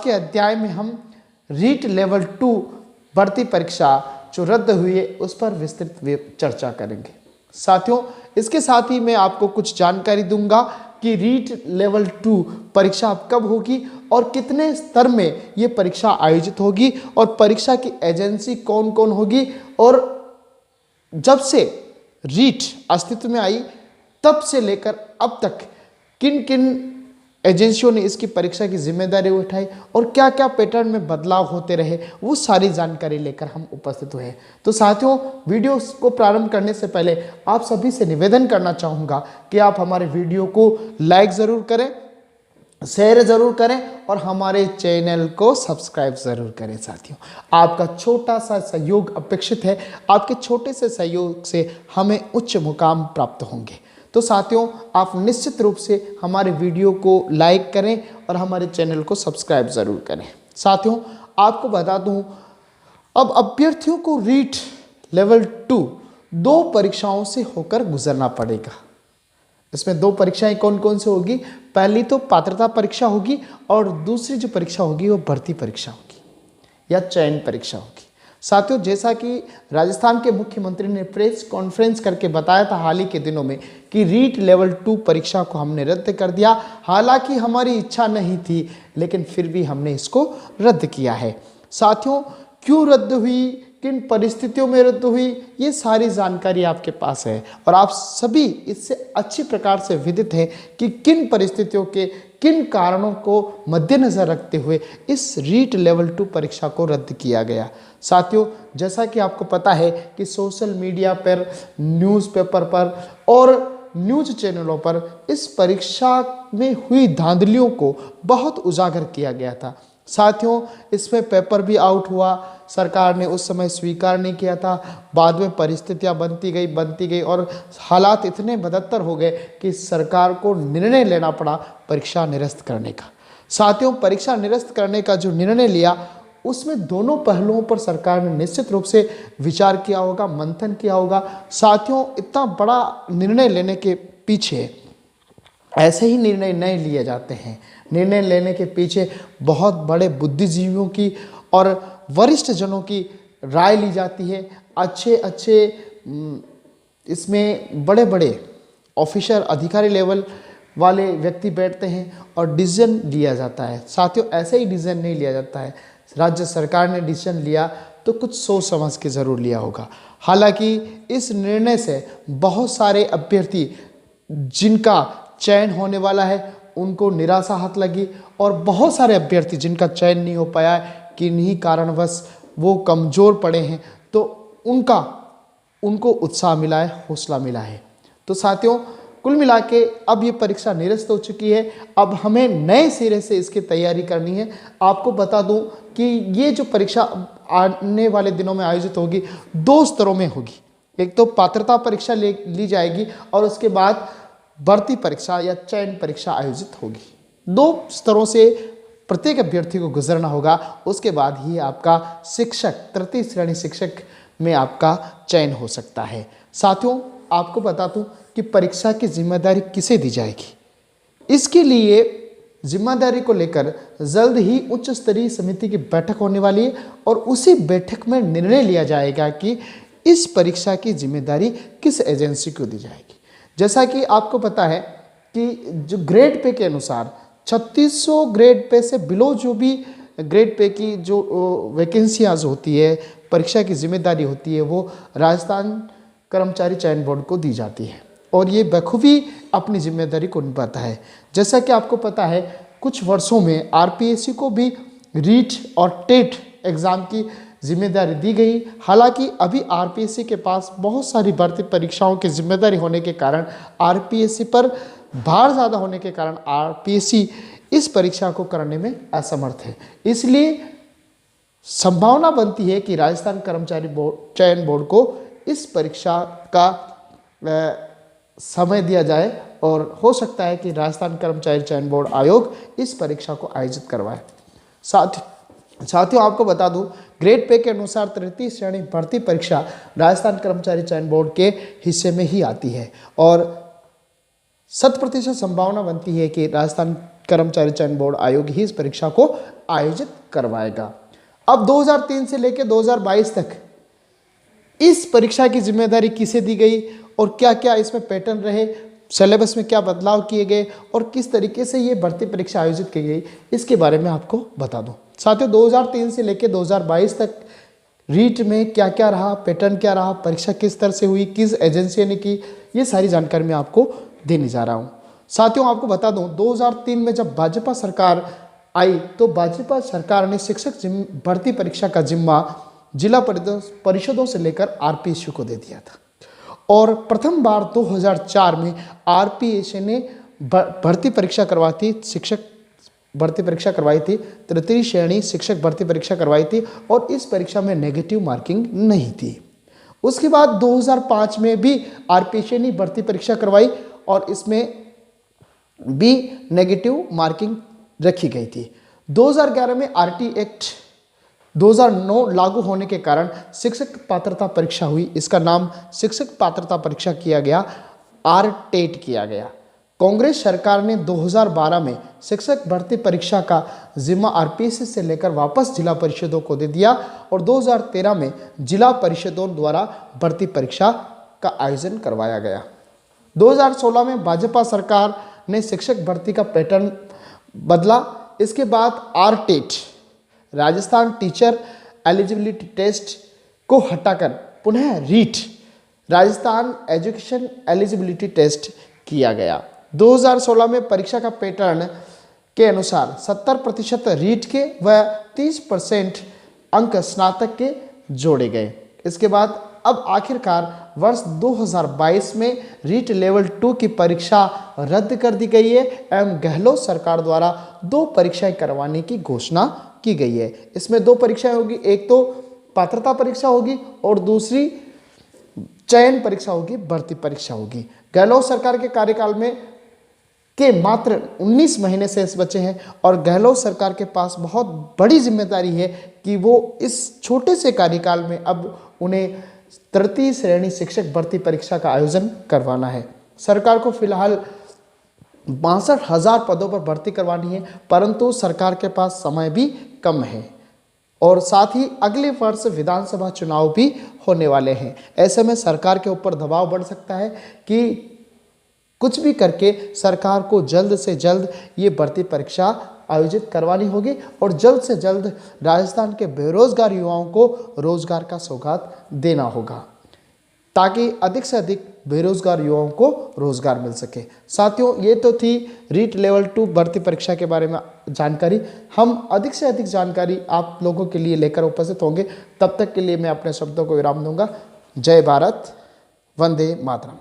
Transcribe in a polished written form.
के अध्याय में हम रीट लेवल 2 भर्ती परीक्षा जो रद्द हुई है उस पर विस्तृत चर्चा करेंगे। साथियों, इसके साथ ही मैं आपको कुछ जानकारी दूंगा कि रीट लेवल 2 परीक्षा अब कब होगी और कितने स्तर में ये परीक्षा आयोजित होगी और परीक्षा की एजेंसी कौन कौन होगी, और जब से रीट अस्तित्व में आई तब से लेकर अब तक किन किन एजेंसियों ने इसकी परीक्षा की जिम्मेदारी उठाई और क्या क्या पैटर्न में बदलाव होते रहे, वो सारी जानकारी लेकर हम उपस्थित हुए हैं। तो साथियों, वीडियो को प्रारंभ करने से पहले आप सभी से निवेदन करना चाहूँगा कि आप हमारे वीडियो को लाइक ज़रूर करें, शेयर ज़रूर करें और हमारे चैनल को सब्सक्राइब ज़रूर करें। साथियों, आपका छोटा सा सहयोग अपेक्षित है। आपके छोटे से सहयोग से हमें उच्च मुकाम प्राप्त होंगे। तो साथियों, आप निश्चित रूप से हमारे वीडियो को लाइक करें और हमारे चैनल को सब्सक्राइब ज़रूर करें। साथियों, आपको बता दूं, अब अभ्यर्थियों को रीट लेवल 2 2 परीक्षाओं से होकर गुजरना पड़ेगा। इसमें 2 परीक्षाएं कौन कौन से होगी? पहली तो पात्रता परीक्षा होगी और दूसरी जो परीक्षा होगी वो भर्ती परीक्षा होगी या चयन परीक्षा होगी। साथियों, जैसा कि राजस्थान के मुख्यमंत्री ने प्रेस कॉन्फ्रेंस करके बताया था हाल ही के दिनों में कि रीट लेवल 2 परीक्षा को हमने रद्द कर दिया। हालांकि हमारी इच्छा नहीं थी, लेकिन फिर भी हमने इसको रद्द किया है। साथियों, क्यों रद्द हुई, किन परिस्थितियों में रद्द हुई, ये सारी जानकारी आपके पास है और आप सभी इससे अच्छी प्रकार से विदित हैं कि किन परिस्थितियों के किन कारणों को मद्देनजर रखते हुए इस रीट लेवल 2 परीक्षा को रद्द किया गया। साथियों, जैसा कि आपको पता है कि सोशल मीडिया पर, न्यूज़पेपर पर और न्यूज़ चैनलों पर इस परीक्षा में हुई धांधलियों को बहुत उजागर किया गया था। साथियों, इसमें पेपर भी आउट हुआ, सरकार ने उस समय स्वीकार नहीं किया था। बाद में परिस्थितियां बनती गई और हालात इतने बदतर हो गए कि सरकार को निर्णय लेना पड़ा परीक्षा निरस्त करने का। साथियों, परीक्षा निरस्त करने का जो निर्णय लिया उसमें दोनों पहलुओं पर सरकार ने निश्चित रूप से विचार किया होगा, मंथन किया होगा। साथियों, इतना बड़ा निर्णय लेने के पीछे ऐसे ही निर्णय नहीं लिए जाते हैं। निर्णय लेने के पीछे बहुत बड़े बुद्धिजीवियों की और वरिष्ठ जनों की राय ली जाती है। अच्छे इसमें बड़े बड़े ऑफिसर, अधिकारी लेवल वाले व्यक्ति बैठते हैं और डिसीजन लिया जाता है। साथियों, ऐसे ही डिसीजन नहीं लिया जाता है। राज्य सरकार ने डिसीजन लिया तो कुछ सोच समझ के ज़रूर लिया होगा। हालांकि इस निर्णय से बहुत सारे अभ्यर्थी जिनका चयन होने वाला है उनको निराशा हाथ लगी और बहुत सारे अभ्यर्थी जिनका चयन नहीं हो पाया, किन्हीं कारणवश वो कमज़ोर पड़े हैं, तो उनको उत्साह मिला है, हौसला मिला है। तो साथियों, कुल मिला के अब ये परीक्षा निरस्त हो चुकी है। अब हमें नए सिरे से इसकी तैयारी करनी है। आपको बता दूं कि ये जो परीक्षा आने वाले दिनों में आयोजित होगी 2 स्तरों में होगी। एक तो पात्रता परीक्षा ली जाएगी और उसके बाद भर्ती परीक्षा या चयन परीक्षा आयोजित होगी। 2 स्तरों से प्रत्येक अभ्यर्थी को गुजरना होगा। उसके बाद ही आपका शिक्षक, तृतीय श्रेणी शिक्षक में आपका चयन हो सकता है। साथियों, आपको बता दूं कि परीक्षा की जिम्मेदारी किसे दी जाएगी, इसके लिए जिम्मेदारी को लेकर जल्द ही उच्च स्तरीय समिति की बैठक होने वाली है और उसी बैठक में निर्णय लिया जाएगा कि इस परीक्षा की जिम्मेदारी किस एजेंसी को दी जाएगी। जैसा कि आपको पता है कि जो ग्रेड पे के अनुसार 3600 ग्रेड पे से बिलो जो भी ग्रेड पे की जो वैकेंसियाँ होती है, परीक्षा की जिम्मेदारी होती है, वो राजस्थान कर्मचारी चयन बोर्ड को दी जाती है और ये बखूबी अपनी जिम्मेदारी को निभाता है। जैसा कि आपको पता है, कुछ वर्षों में आरपीएससी को भी रीट और टेट एग्ज़ाम की जिम्मेदारी दी गई। हालांकि अभी आरपीएससी के पास बहुत सारी भर्ती परीक्षाओं की जिम्मेदारी होने के कारण, आरपीएससी पर भार ज़्यादा होने के कारण आरपीएससी इस परीक्षा को करने में असमर्थ है। इसलिए संभावना बनती है कि राजस्थान कर्मचारी चयन बोर्ड को इस परीक्षा का समय दिया जाए और हो सकता है कि राजस्थान कर्मचारी चयन बोर्ड आयोग इस परीक्षा को आयोजित करवाए। साथियों, आपको बता दूं, ग्रेड पे के अनुसार तृतीय श्रेणी भर्ती परीक्षा राजस्थान कर्मचारी चयन बोर्ड के हिस्से में ही आती है और 100% संभावना बनती है कि राजस्थान कर्मचारी चयन बोर्ड आयोग ही इस परीक्षा को आयोजित करवाएगा। अब 2003 से लेकर 2022 तक इस परीक्षा की जिम्मेदारी किसे दी गई और क्या क्या इसमें पैटर्न रहे, सिलेबस में क्या बदलाव किए गए और किस तरीके से ये भर्ती परीक्षा आयोजित की गई, इसके बारे में आपको बता दूं। साथियों, 2003 से लेकर 2022 तक रीट में क्या क्या रहा, पैटर्न क्या रहा, परीक्षा किस तरह से हुई, किस एजेंसी ने की, ये सारी जानकारी मैं आपको देने जा रहा हूँ। साथियों, आपको बता दूं 2003 में जब भाजपा सरकार आई तो भाजपा सरकार ने शिक्षक भर्ती परीक्षा का जिम्मा जिला परिषदों से लेकर आरपीएसयू को दे दिया था और प्रथम बार 2004 में आरपीएसयू ने भर्ती परीक्षा करवाई थी, शिक्षक भर्ती परीक्षा करवाई थी, तृतीय श्रेणी शिक्षक भर्ती परीक्षा करवाई थी और इस परीक्षा में नेगेटिव मार्किंग नहीं थी। उसके बाद 2005 में भी आरपीएसयू ने भर्ती परीक्षा करवाई और इसमें भी नेगेटिव मार्किंग रखी गई थी। 2011 में आरटी एक्ट 2009 लागू होने के कारण शिक्षक पात्रता परीक्षा हुई। इसका नाम शिक्षक पात्रता परीक्षा किया गया, आरटेट किया गया। कांग्रेस सरकार ने 2012 में शिक्षक भर्ती परीक्षा का जिम्मा आरपीएसयू से लेकर वापस जिला परिषदों को दे दिया और 2013 में जिला परिषदों द्वारा भर्ती परीक्षा का आयोजन करवाया गया। 2016 में भाजपा सरकार ने शिक्षक भर्ती का पैटर्न बदला। इसके बाद RTET Rajasthan teacher eligibility test को हटाकर पुनः REET Rajasthan education eligibility test किया गया। 2016 में परीक्षा का पैटर्न के अनुसार 70% रीट के व 30% अंक स्नातक के जोड़े गए। इसके बाद अब आखिरकार वर्ष 2022 में रीट लेवल 2 की परीक्षा रद्द कर दी गई है एवं गहलोत सरकार द्वारा 2 परीक्षाएं करवाने की घोषणा की गई है। इसमें 2 परीक्षाएं होगी, एक तो पात्रता परीक्षा होगी और दूसरी चयन परीक्षा होगी, भर्ती परीक्षा होगी। गहलोत सरकार के कार्यकाल में के मात्र 19 महीने शेष बचे हैं और गहलोत सरकार के पास बहुत बड़ी जिम्मेदारी है कि वो इस छोटे से कार्यकाल में अब उन्हें तृतीय श्रेणी शिक्षक भर्ती परीक्षा का आयोजन करवाना है। सरकार को फिलहाल 62,000 पदों पर भर्ती करवानी है, परंतु सरकार के पास समय भी कम है और साथ ही अगले वर्ष विधानसभा चुनाव भी होने वाले हैं। ऐसे में सरकार के ऊपर दबाव बढ़ सकता है कि कुछ भी करके सरकार को जल्द से जल्द ये भर्ती परीक्षा आयोजित करवानी होगी और जल्द से जल्द राजस्थान के बेरोजगार युवाओं को रोजगार का सौगात देना होगा ताकि अधिक से अधिक बेरोजगार युवाओं को रोजगार मिल सके। साथियों, ये तो थी रीट लेवल 2 भर्ती परीक्षा के बारे में जानकारी। हम अधिक से अधिक जानकारी आप लोगों के लिए लेकर उपस्थित होंगे। तब तक के लिए मैं अपने शब्दों को विराम दूंगा। जय भारत, वंदे मातरम।